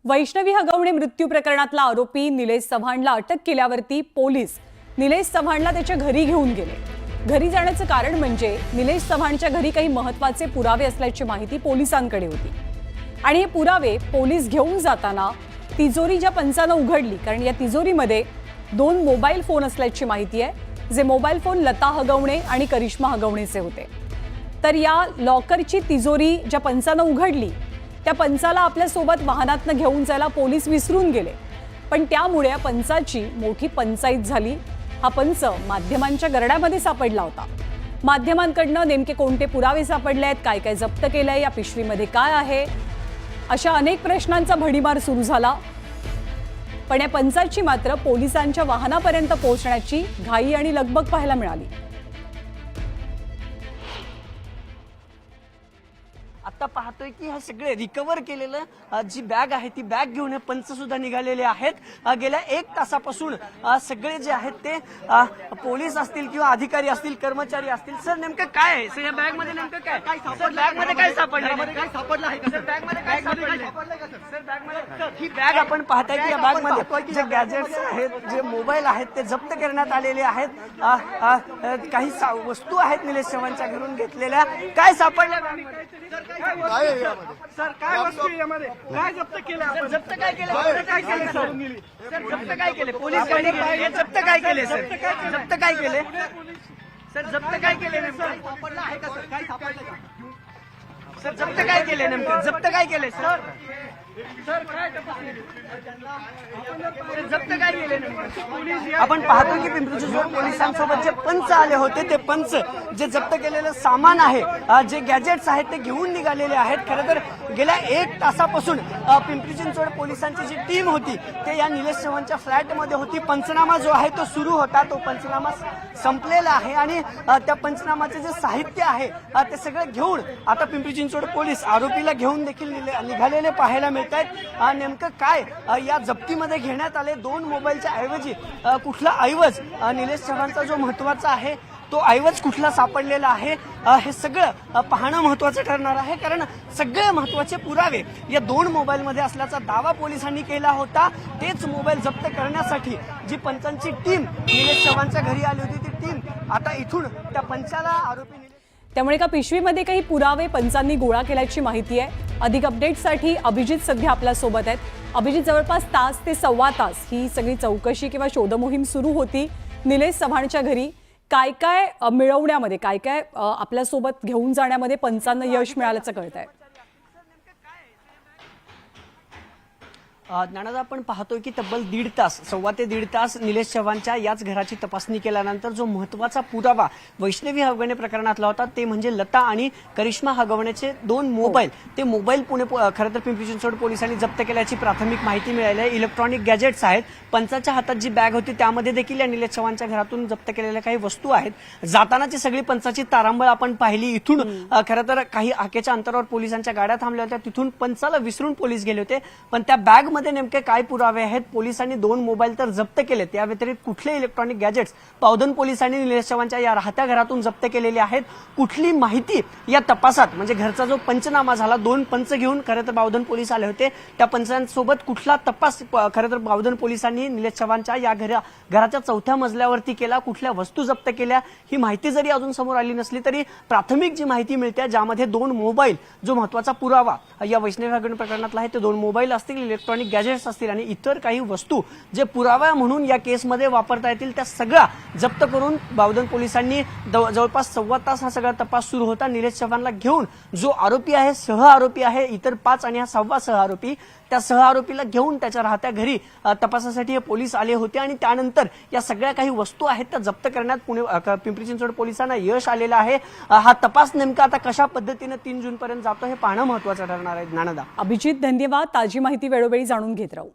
वैष्णवी हगवणे मृत्यू प्रकरणातला आरोपी निलेश चव्हाणला अटक केल्यावरती पोलीस निलेश चव्हाणला त्याच्या घरी घेऊन गेले। घरी जाण्याचं कारण म्हणजे निलेश चव्हाणच्या घरी काही महत्त्वाचे पुरावे असल्याची माहिती पोलिसांकडे होती आणि हे पुरावे पोलीस घेऊन जाताना तिजोरी ज्या पंचानं उघडली, कारण या तिजोरीमध्ये 2 मोबाईल फोन असल्याची माहिती आहे, जे मोबाईल फोन लता हगवणे आणि करिश्मा हगवणेचे होते। तर या लॉकरची तिजोरी ज्या पंचानं उघडली त्या पंचाला आपल्या सोबत वाहनातनं घेऊन जायला पोलीस विसरून गेले, पण त्यामुळे या पंचाची मोठी पंचायत झाली। हा पंच माध्यमांच्या गरड्यामध्ये सापडला होता। माध्यमांकडनं नेमके कोणते पुरावे सापडले आहेत, काय काय जप्त केलंय, या पिशवीमध्ये काय आहे, अशा अनेक प्रश्नांचा भडीमार सुरू झाला। पण या पंचाची मात्र पोलिसांच्या वाहनापर्यंत पोहोचण्याची घाई आणि लगबग पाहायला मिळाली। आता पाहतोय की हे सगळे रिकव्हर केलेलं जी बॅग आहे ती बॅग घेऊन हे पंच सुद्धा निघालेले आहेत। गेल्या 1 तासापासून सगळे जे आहेत ते पोलीस असतील किंवा अधिकारी असतील, कर्मचारी असतील। सर नेमकं काय आहे? सर या बॅग मध्ये नेमकं काय? सर बॅग मध्ये काय सापडलं? काय सापडलं आहे? सर बॅग मध्ये काय सापडलं? सर बॅग मध्ये ही बॅग आपण पाहताय की या बॅग मध्ये जे गॅजेट्स आहेत, जे मोबाईल आहेत ते जप्त करण्यात आलेले आहेत। काही वस्तू आहेत निलेश चव्हाणच्या घरून घेतलेल्या। काय सापडल्या? सर काय वस्तू यामध्ये काय जप्त केलं? आपण जप्त काय केलं? काय केलं सर? जप्त काय केले? पोलीस गाडी जप्त काय केले? सर जप्त काय केले? सर जप्त काय केले? नेमकं सापडलं आहे का? सर काय सापडलं का? सर जप्त काय केले? नेमकं जप्त काय केले? सर सर काय जप्त काय केले? आपण पाहतो की पिंपरी चिंचवड पोलिसांसोबत जे पंच आले होते ते पंच जे जप्त केलेलं सामान आहे, जे गॅजेट्स आहेत ते घेऊन निघालेले आहेत। खरं तर गेल्या 1 तासापासून पिंपरी चिंचवड पोलिसांची जी टीम होती ते या निलेश चव्हाणच्या फ्लॅटमध्ये होती। पंचनामा जो आहे तो सुरू होता, तो पंचनामा संपलेला आहे आणि त्या पंचनामाचे जे साहित्य आहे ते सगळं घेऊन आता पिंपरी चिंचवड पोलीस आरोपीला घेऊन देखील निघालेले पाहायला मिळत आहेत। नेमकं काय या जप्तीमध्ये घेण्यात आले? 2 मोबाईलच्या ऐवजी कुठला ऐवज निलेश चव्हाणचा जो महत्वाचा आहे तो ऐवज कुठला सापडलेला आहे, हे सगळं पाहणं महत्वाचं ठरणार आहे। कारण सगळे महत्वाचे पुरावे या 2 मोबाईलमध्ये असल्याचा दावा पोलिसांनी केला होता। तेच मोबाईल जप्त करण्यासाठी जी पंचांची टीम निलेश चव्हाणच्या घरी आली होती ती टीम आता इथून त्या पंचाला आरोपी त्यामुळे का पिशवीमध्ये काही पुरावे पंचांनी गोळा केल्याची माहिती आहे। अधिक अपडेट्ससाठी अभिजित सध्या आपल्या सोबत आहेत। अभिजित, जवळपास तास ते सव्वा तास ही सगळी चौकशी किंवा शोधमोहीम सुरू होती निलेश चव्हाणच्या घरी। काय काय मिळवण्यामध्ये, काय काय आपल्या सोबत घेऊन जाण्यामध्ये पंचांना यश मिळाल्याचं कळतंय? ज्ञानदा, आपण पाहतोय की तब्बल 1.5 तास, सव्वा ते 1.5 तास निलेश चव्हाणच्या याच घराची तपासणी केल्यानंतर जो महत्वाचा पुरावा वैष्णवी हगवणे प्रकरणातला होता ते म्हणजे लता आणि करिश्मा हगवणेचे 2 मोबाईल, ते मोबाईल पुणे खरं तर पिंपरी चिंचवड पोलिसांनी जप्त केल्याची प्राथमिक माहिती मिळाली आहे। इलेक्ट्रॉनिक गॅजेट्स आहेत। पंचाच्या हातात जी बॅग होती त्यामध्ये देखील या निलेश चव्हाणच्या घरातून जप्त केलेल्या काही वस्तू आहेत। जातानाची सगळी पंचाची तारांबळ आपण पाहिली। इथून खरं तर काही हाकेच्या अंतरावर पोलिसांच्या गाड्या थांबल्या होत्या, तिथून पंचाला विसरून पोलीस गेले होते। पण त्या बॅग मध्ये नेमके काय पुरावे आहेत? पोलिसांनी 2 मोबाईल तर जप्त केलेत, या व्यतिरिक्त कुठले इलेक्ट्रॉनिक गॅजेट्स पावधन पोलिसांनी निलेश चव्हाणच्या या राहत्या घरातून जप्त केलेले आहेत? कुठली माहिती या तपासात, म्हणजे घरचा जो पंचनामा झाला, 2 पंच घेऊन खरं तर बावधन पोलीस आले होते, त्या पंचांसोबत कुठला तपास खरं तर बावधन पोलिसांनी निलेश चव्हाणच्या या घराच्या 4थ्या मजल्यावरती केला? कुठल्या वस्तू जप्त केल्या? ही माहिती जरी अजून समोर आली नसली तरी प्राथमिक जी माहिती मिळते, ज्यामध्ये 2 मोबाईल जो महत्वाचा पुरावा या वैष्णवी हगवणे प्रकरणातला आहे, ते 2 मोबाईल असतील, इलेक्ट्रॉनिक गॅजेट्स असतील आणि इतर काही वस्तू जे पुरावा म्हणून या केसमध्ये वापरता येतील, त्या सगळ्या जप्त करून बावधन पोलिसांनी जवळपास सव्वा तास हा सगळा तपास सुरू होता। निलेश चव्हाणला घेऊन जो आरोपी आहे, सह आरोपी आहे, इतर 5 आणि हा 6वा सह आरोपी, त्या सह आरोपीला घेऊन त्याच्या राहत्या घरी तपासासाठी हे पोलीस आले होते आणि त्यानंतर या सगळ्या काही वस्तू आहेत त्या जप्त करण्यात पिंपरी चिंचवड पोलिसांना यश आलेलं आहे। हा तपास नेमका आता कशा पद्धतीने 3 जून पर्यंत जातो हे पाहणं महत्वाचं ठरणार आहे। ज्ञानदा, अभिजित, धन्यवाद। ताजी माहिती वेळोवेळी जाणून घेत राहू।